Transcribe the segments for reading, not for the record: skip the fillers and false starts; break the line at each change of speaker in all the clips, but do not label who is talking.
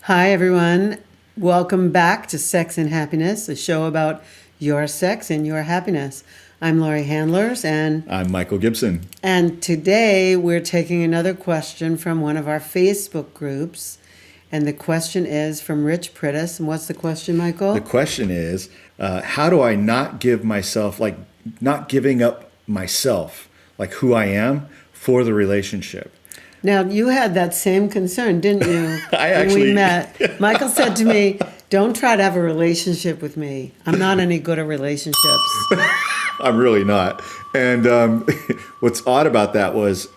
Hi, everyone. Welcome back to Sex and Happiness, a show about your sex and your happiness. I'm Laurie Handlers, and
I'm Michael Gibson.
And today we're taking another question from one of our Facebook groups. And the question is from Rich Prittis. And what's the question, Michael?
The question is, how do I not give myself, not giving up myself, like who I am, for the relationship?
Now, you had that same concern, didn't you?
When
we met. Michael said to me, don't try to have a relationship with me. I'm not any good at relationships.
I'm really not. And what's odd about that was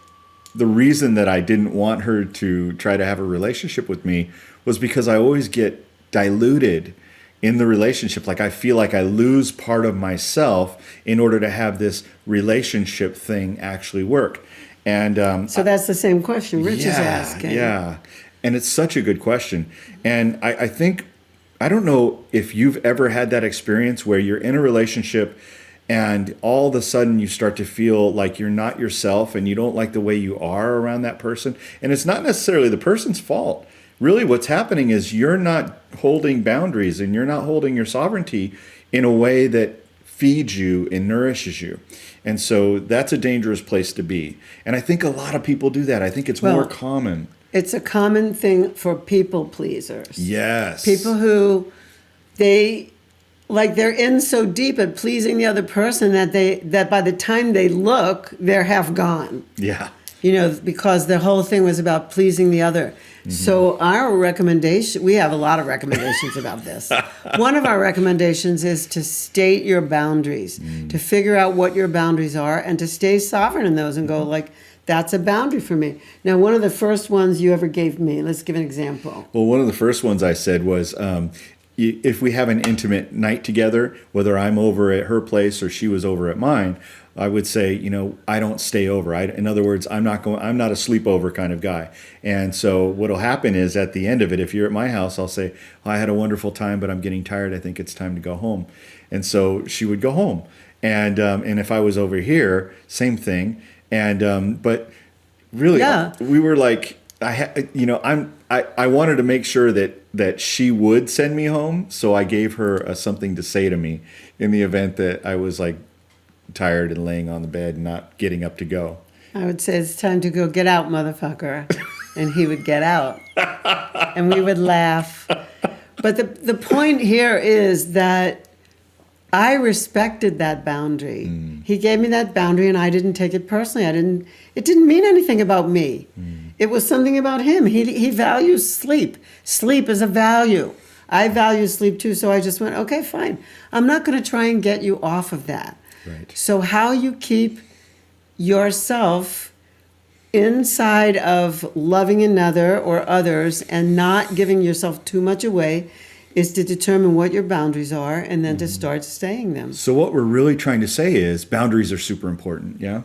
the reason that I didn't want her to try to have a relationship with me was because I always get diluted in the relationship. Like I feel like I lose part of myself in order to have this relationship thing actually work. And
so that's the same question Rich is asking.
Yeah. And it's such a good question. And I think, I don't know if you've ever had that experience where you're in a relationship and all of a sudden you start to feel like you're not yourself and you don't like the way you are around that person. And it's not necessarily the person's fault. Really what's happening is you're not holding boundaries and you're not holding your sovereignty in a way that feeds you and nourishes you. And so that's a dangerous place to be. And I think a lot of people do that. I think it's more common.
It's a common thing for people pleasers.
Yes.
People who they're in so deep at pleasing the other person that by the time they look, they're half gone.
Yeah.
Because the whole thing was about pleasing the other. Mm-hmm. So our recommendation, we have a lot of recommendations about this. One of our recommendations is to state your boundaries, to figure out what your boundaries are and to stay sovereign in those and go that's a boundary for me. Now, one of the first ones you ever gave me, let's give an example.
Well, one of the first ones I said was, if we have an intimate night together, whether I'm over at her place or she was over at mine, I would say, I don't stay over. In other words, I'm not a sleepover kind of guy. And so what'll happen is at the end of it, if you're at my house, I'll say, I had a wonderful time, but I'm getting tired. I think it's time to go home. And so she would go home. And if I was over here, same thing. And but really, we were like, I wanted to make sure that she would send me home, so I gave her something to say to me in the event that I was like tired and laying on the bed and not getting up to go.
I would say, it's time to go, get out, motherfucker. And he would get out. And we would laugh. But the point here is that I respected that boundary. He gave me that boundary and I didn't take it personally. It didn't mean anything about me. It was something about him. He values sleep. Sleep is a value. I value sleep too, so I just went, okay, fine. I'm not going to try and get you off of that.
Right.
So how you keep yourself inside of loving another or others and not giving yourself too much away is to determine what your boundaries are and then to start staying them.
So what we're really trying to say is boundaries are super important, yeah?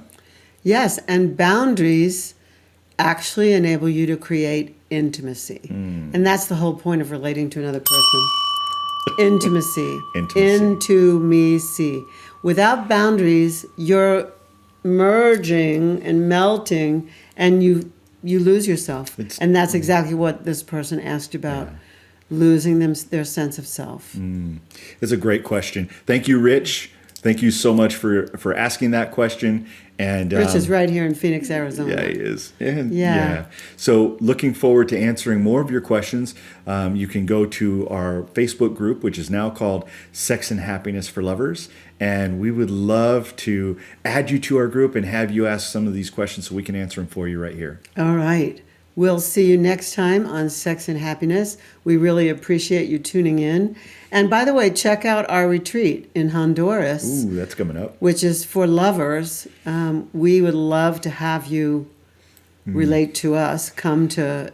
Yes, and boundaries actually enable you to create intimacy. And that's the whole point of relating to another person. Intimacy. Intimacy. Without boundaries, you're merging and melting and you lose yourself. And that's exactly what this person asked about. Yeah. Losing their sense of self.
It's a great question. Thank you, Rich. Thank you so much for asking that question. And
Rich is right here in Phoenix, Arizona.
Yeah, he is. Yeah. So looking forward to answering more of your questions. You can go to our Facebook group, which is now called Sex and Happiness for Lovers. And we would love to add you to our group and have you ask some of these questions so we can answer them for you right here.
All right. We'll see you next time on Sex and Happiness. We really appreciate you tuning in. And by the way, check out our retreat in Honduras.
Ooh, that's coming up.
Which is for lovers. We would love to have you relate to us, come to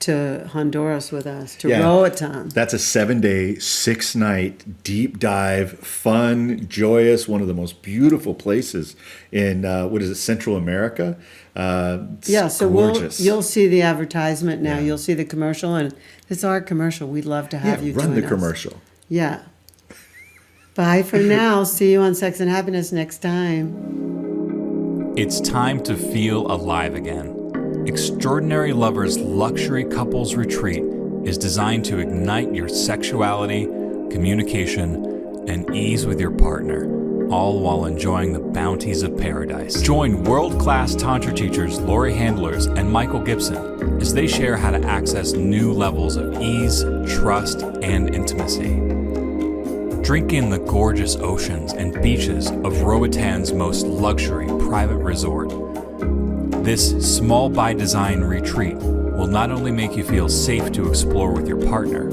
Honduras with us, to Roatan.
That's a 7-day, 6-night, deep dive, fun, joyous, one of the most beautiful places in, Central America.
So
gorgeous.
You'll see the advertisement now. You'll see the commercial, and it's our commercial. We'd love to have you
run
join
the commercial.
Yeah. Bye for now. See you on Sex and Happiness next time.
It's time to feel alive again. Extraordinary Lovers Luxury Couples Retreat is designed to ignite your sexuality, communication, and ease with your partner, all while enjoying the bounties of paradise. Join world-class Tantra teachers Laurie Handlers and Michael Gibson as they share how to access new levels of ease, trust, and intimacy. Drink in the gorgeous oceans and beaches of Roatan's most luxury private resort. This small by design retreat will not only make you feel safe to explore with your partner,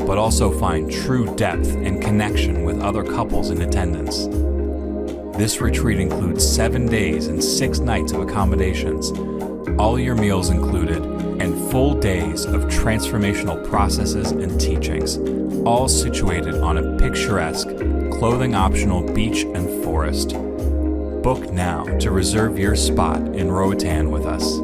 but also find true depth and connection with other couples in attendance. This retreat includes 7 days and 6 nights of accommodations, all your meals included, and full days of transformational processes and teachings, all situated on a picturesque, clothing-optional beach and forest. Book now to reserve your spot in Roatan with us.